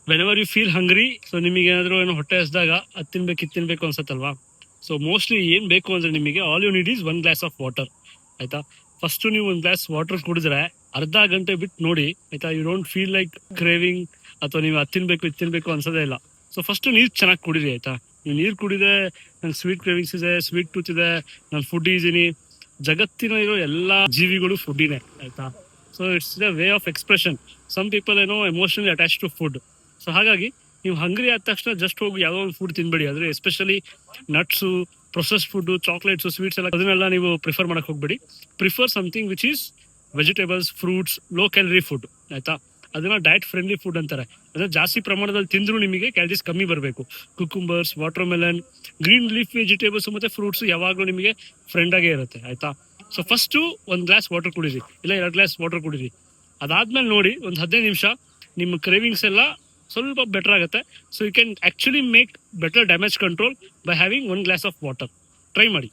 Whenever you feel hungry, so ನಿಮಗೆ ಏನಾದ್ರು ಏನೋ ಹೊಟ್ಟೆ ಹಸ್ದಾಗ ಅದು ತಿನ್ಬೇಕು ಇದು ತಿನ್ಬೇಕು ಅನ್ಸತ್ತಲ್ವಾ. ಸೊ ಮೋಸ್ಟ್ಲಿ ಏನ್ ಬೇಕು ಅಂದ್ರೆ ನಿಮಗೆ all you need is 1 glass of water. ಆಯ್ತಾ, ಫಸ್ಟ್ ನೀವು 1 ಗ್ಲಾಸ್ ವಾಟರ್ ಕುಡಿದ್ರೆ ಅರ್ಧ ಗಂಟೆ ಬಿಟ್ಟು ನೋಡಿ, ಆಯ್ತಾ, you don't feel like craving ಅಥವಾ ನೀವು ಅದು ತಿನ್ಬೇಕು ಇದು ತಿನ್ಬೇಕು ಅನ್ಸೋದೇ ಇಲ್ಲ. ಸೊ ಫಸ್ಟ್ ನೀರ್ ಚೆನ್ನಾಗಿ ಕುಡೀರಿ. ಆಯ್ತಾ, ನೀವು ನೀರ್ ಕುಡಿದೆ ನಂಗೆ ಸ್ವೀಟ್ ಕ್ರೇವಿಂಗ್ಸ್ ಇದೆ, ಸ್ವೀಟ್ ಟೂತ್ ಇದೆ, ನಾನು ಫುಡ್ ಇದೀನಿ, ಜಗತ್ತಿನ ಇರೋ ಎಲ್ಲಾ ಜೀವಿಗಳು ಫುಡ್ಡಿನೇ. ಆಯ್ತಾ, so it's the way of expression. Some people ಏನೋ emotionally attach to food. So ಹಾಗಾಗಿ ನೀವು ಹಂಗ್ರಿ ಆದ ತಕ್ಷಣ ಜಸ್ಟ್ ಹೋಗಿ ಯಾವುದೋ ಒಂದು ಫುಡ್ ತಿನ್ಬೇಡಿ. ಆದ್ರೆ especially nuts, process food, chocolates, sweets ಎಲ್ಲ ಅದನ್ನೆಲ್ಲ ನೀವು ಪ್ರಿಫರ್ ಮಾಡಕ್ ಹೋಗ್ಬೇಡಿ. Prefer something which is vegetables, fruits, low calorie food. ಆಯ್ತಾ, ಅದನ್ನ ಡಯಟ್ ಫ್ರೆಂಡ್ಲಿ ಫುಡ್ ಅಂತಾರೆ. ಅಂದ್ರೆ ಜಾಸ್ತಿ ಪ್ರಮಾಣದಲ್ಲಿ ತಿಂದ್ರು ನಿಮಗೆ ಕ್ಯಾಲರೀಸ್ ಕಮ್ಮಿ ಬರಬೇಕು. Cucumbers, watermelon, green leaf vegetables ಮತ್ತೆ ಫ್ರೂಟ್ಸ್ ಯಾವಾಗಲೂ ನಿಮಗೆ ಫ್ರೆಂಡ್ ಆಗೇ ಇರುತ್ತೆ. ಆಯ್ತಾ, ಸೊ ಫಸ್ಟ್ 1 ಗ್ಲಾಸ್ ವಾಟರ್ ಕುಡೀರಿ, ಇಲ್ಲ 2 ಗ್ಲಾಸ್ ವಾಟರ್ ಕುಡೀರಿ. ಅದಾದ್ಮೇಲೆ ನೋಡಿ ಒಂದು 15 ನಿಮಿಷ ನಿಮ್ಮ ಕ್ರೇವಿಂಗ್ಸ್ ಎಲ್ಲ ಸ್ವಲ್ಪ ಬೆಟರ್ ಆಗುತ್ತೆ. So you can actually make better damage control by having 1 glass of water. Try ಮಾಡಿ.